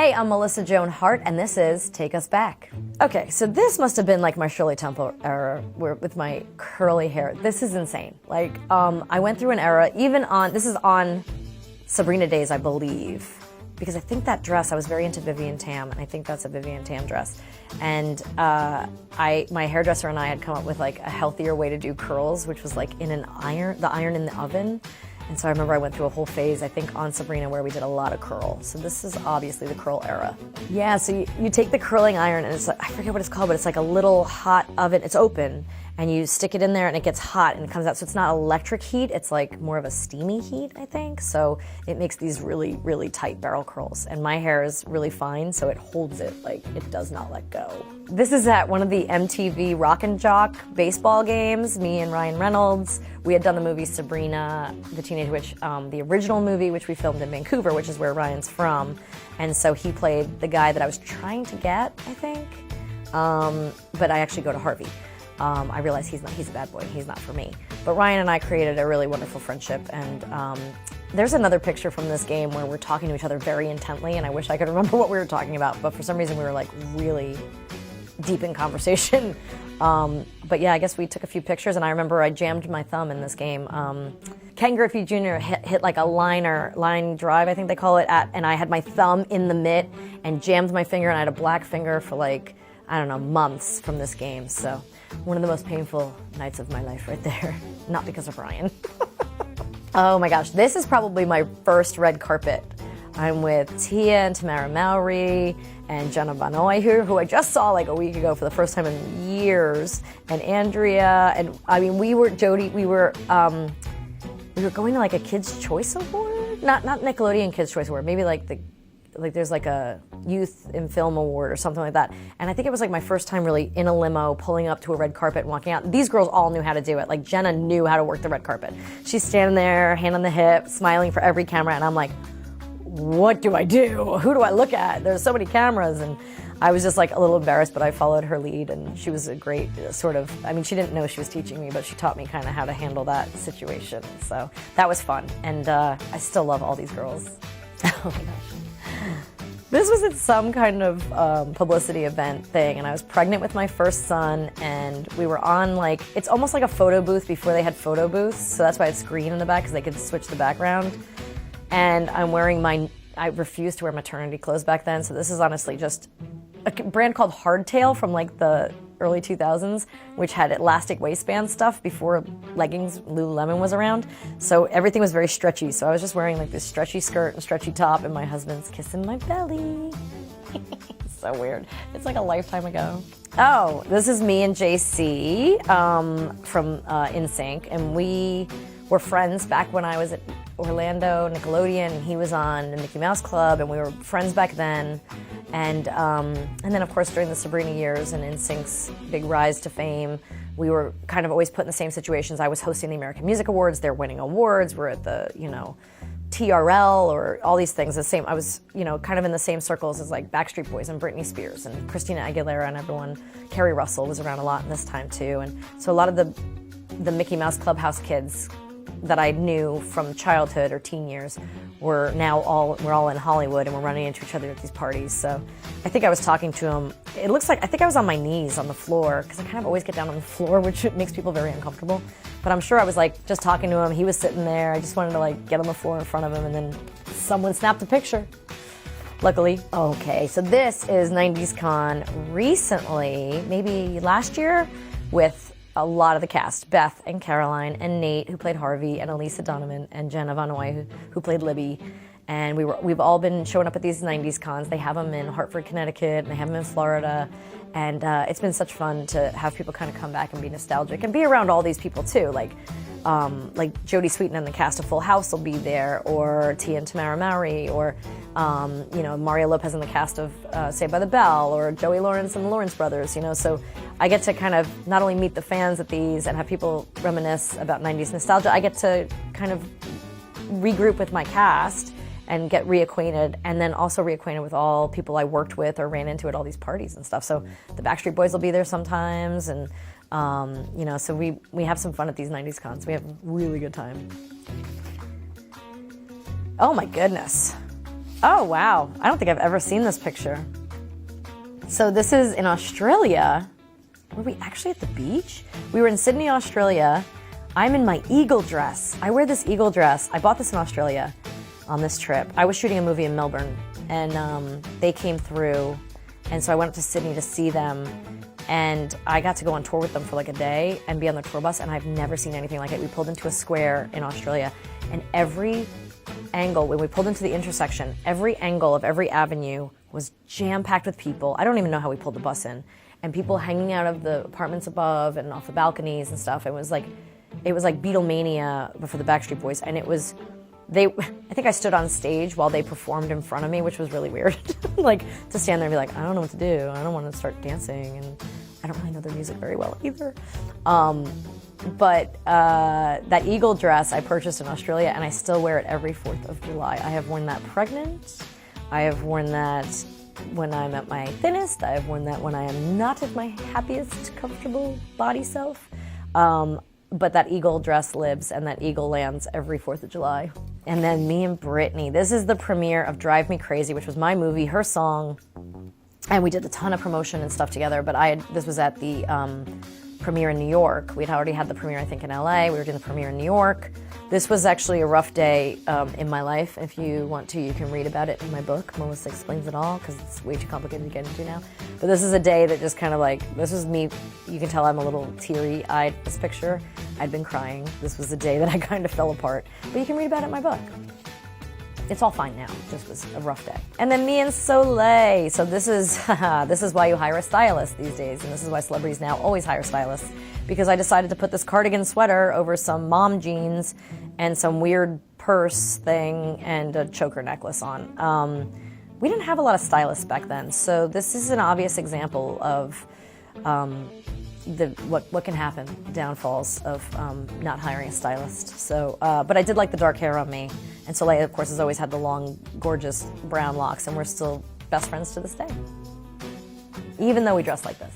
Hey, I'm Melissa Joan Hart, and this is Take Us Back. Okay, so this must have been like my Shirley Temple era with my curly hair. This is insane. Like, I went through an era, this is on Sabrina days, I believe, because I think that dress, I was very into Vivian Tam, and I think that's a Vivian Tam dress. And my hairdresser and I had come up with like a healthier way to do curls, which was like in the iron in the oven. And so I remember I went through a whole phase, I think, on Sabrina where we did a lot of curl. So this is obviously the curl era. Yeah, so you take the curling iron, and it's like, I forget what it's called, but it's like a little hot oven. It's open, and you stick it in there, and it gets hot, and it comes out. So it's not electric heat, it's like more of a steamy heat, I think. So it makes these really, really tight barrel curls. And my hair is really fine, so it holds it, like it does not let go. This is at one of the MTV Rock and Jock baseball games, me and Ryan Reynolds. We had done the movie Sabrina, the Teenage Witch, the original movie, which we filmed in Vancouver, which is where Ryan's from. And so he played the guy that I was trying to get, I think. But I actually go to Harvey. I realized he's a bad boy, he's not for me. But Ryan and I created a really wonderful friendship, and there's another picture from this game where we're talking to each other very intently, and I wish I could remember what we were talking about, but for some reason we were like really deep in conversation. But yeah, I guess we took a few pictures, and I remember I jammed my thumb in this game. Ken Griffey Jr. hit like a line drive, I think they call it, and I had my thumb in the mitt and jammed my finger, and I had a black finger for like, I don't know, months from this game. So one of the most painful nights of my life right there. Not because of Ryan. Oh my gosh, this is probably my first red carpet. I'm with Tia and Tamara Mowry and Jenna Vanoy, who I just saw like a week ago for the first time in years, and Andrea, and I mean we were going to like a Kids' Choice Award, not Nickelodeon Kids' Choice Award, maybe like there's like a Youth in Film Award or something like that. And I think it was like my first time really in a limo, pulling up to a red carpet and walking out. These girls all knew how to do it. Like Jenna knew how to work the red carpet. She's standing there, hand on the hip, smiling for every camera, and I'm like, what do I do? Who do I look at? There's so many cameras, and I was just like a little embarrassed, but I followed her lead, and she was a great sort of, I mean, she didn't know she was teaching me, but she taught me kind of how to handle that situation. So that was fun, and I still love all these girls. Oh my gosh. This was at some kind of publicity event thing, and I was pregnant with my first son, and we were on like, it's almost like a photo booth before they had photo booths, so that's why it's green in the back, because they could switch the background. And I'm wearing I refused to wear maternity clothes back then, so this is honestly just a brand called Hardtail from like the early 2000s, which had elastic waistband stuff before leggings, Lululemon was around. So everything was very stretchy, so I was just wearing like this stretchy skirt and stretchy top, and my husband's kissing my belly. It's so weird. It's like a lifetime ago. Oh, this is me and JC from NSYNC, and we were friends back when I was at Orlando, Nickelodeon, and he was on the Mickey Mouse Club, and we were friends back then. And then, of course, during the Sabrina years and NSYNC's big rise to fame, we were kind of always put in the same situations. I was hosting the American Music Awards, they're winning awards, we're at the, TRL or all these things. I was, kind of in the same circles as like Backstreet Boys and Britney Spears and Christina Aguilera and everyone. Carrie Russell was around a lot in this time too. And so a lot of the Mickey Mouse Clubhouse kids that I knew from childhood or teen years we're all in Hollywood, and we're running into each other at these parties. So I think I was talking to him. It looks like I think I was on my knees on the floor, because I kind of always get down on the floor, which makes people very uncomfortable. But I'm sure I was like just talking to him. He was sitting there. I just wanted to like get on the floor in front of him, and then someone snapped a picture. Luckily. Okay, so this is 90s Con recently, maybe last year, with a lot of the cast, Beth and Caroline and Nate, who played Harvey, and Elisa Donovan and Jenna Vanoy, who played Libby. And we've all been showing up at these 90s cons. They have them in Hartford, Connecticut, and they have them in Florida. And it's been such fun to have people kind of come back and be nostalgic and be around all these people too. Like Jodie Sweetin and the cast of Full House will be there, or Tia and Tamara Mowry, or Mario Lopez and the cast of Saved by the Bell, or Joey Lawrence and the Lawrence Brothers. So I get to kind of not only meet the fans at these and have people reminisce about 90s nostalgia, I get to kind of regroup with my cast and get reacquainted, and then also reacquainted with all people I worked with or ran into at all these parties and stuff. So the Backstreet Boys will be there sometimes, and so we have some fun at these 90s cons. We have a really good time. Oh my goodness. Oh, wow. I don't think I've ever seen this picture. So this is in Australia. Were we actually at the beach? We were in Sydney, Australia. I'm in my eagle dress. I wear this eagle dress. I bought this in Australia on this trip. I was shooting a movie in Melbourne, and they came through, and so I went up to Sydney to see them, and I got to go on tour with them for like a day and be on the tour bus, and I've never seen anything like it. We pulled into a square in Australia, and every angle, when we pulled into the intersection, every angle of every avenue was jam-packed with people. I don't even know how we pulled the bus in. And people hanging out of the apartments above and off the balconies and stuff. It was like Beatlemania, but for the Backstreet Boys. And I think I stood on stage while they performed in front of me, which was really weird. Like, to stand there and be like, I don't know what to do. I don't want to start dancing, and I don't really know their music very well either. But that eagle dress I purchased in Australia, and I still wear it every 4th of July. I have worn that pregnant. I have worn that when I'm at my thinnest. I have worn that when I am not at my happiest, comfortable body self. But that eagle dress lives, and that eagle lands every 4th of July. And then me and Brittany. This is the premiere of Drive Me Crazy, which was my movie, her song. And we did a ton of promotion and stuff together, but this was at the premiere in New York. We'd already had the premiere, I think, in LA. We were doing the premiere in New York. This was actually a rough day in my life. If you want to, you can read about it in my book. Melissa Explains It All, because it's way too complicated to get into now. But this is a day that just kind of like, this was me. You can tell I'm a little teary-eyed, this picture. I'd been crying. This was the day that I kind of fell apart. But you can read about it in my book. It's all fine now. This was a rough day. And then me and Soleil. So this is why you hire a stylist these days, and this is why celebrities now always hire stylists, because I decided to put this cardigan sweater over some mom jeans and some weird purse thing and a choker necklace on. We didn't have a lot of stylists back then, so this is an obvious example of what can happen, downfalls of not hiring a stylist. So, but I did like the dark hair on me. And Soleil, of course, has always had the long, gorgeous brown locks, and we're still best friends to this day, even though we dress like this.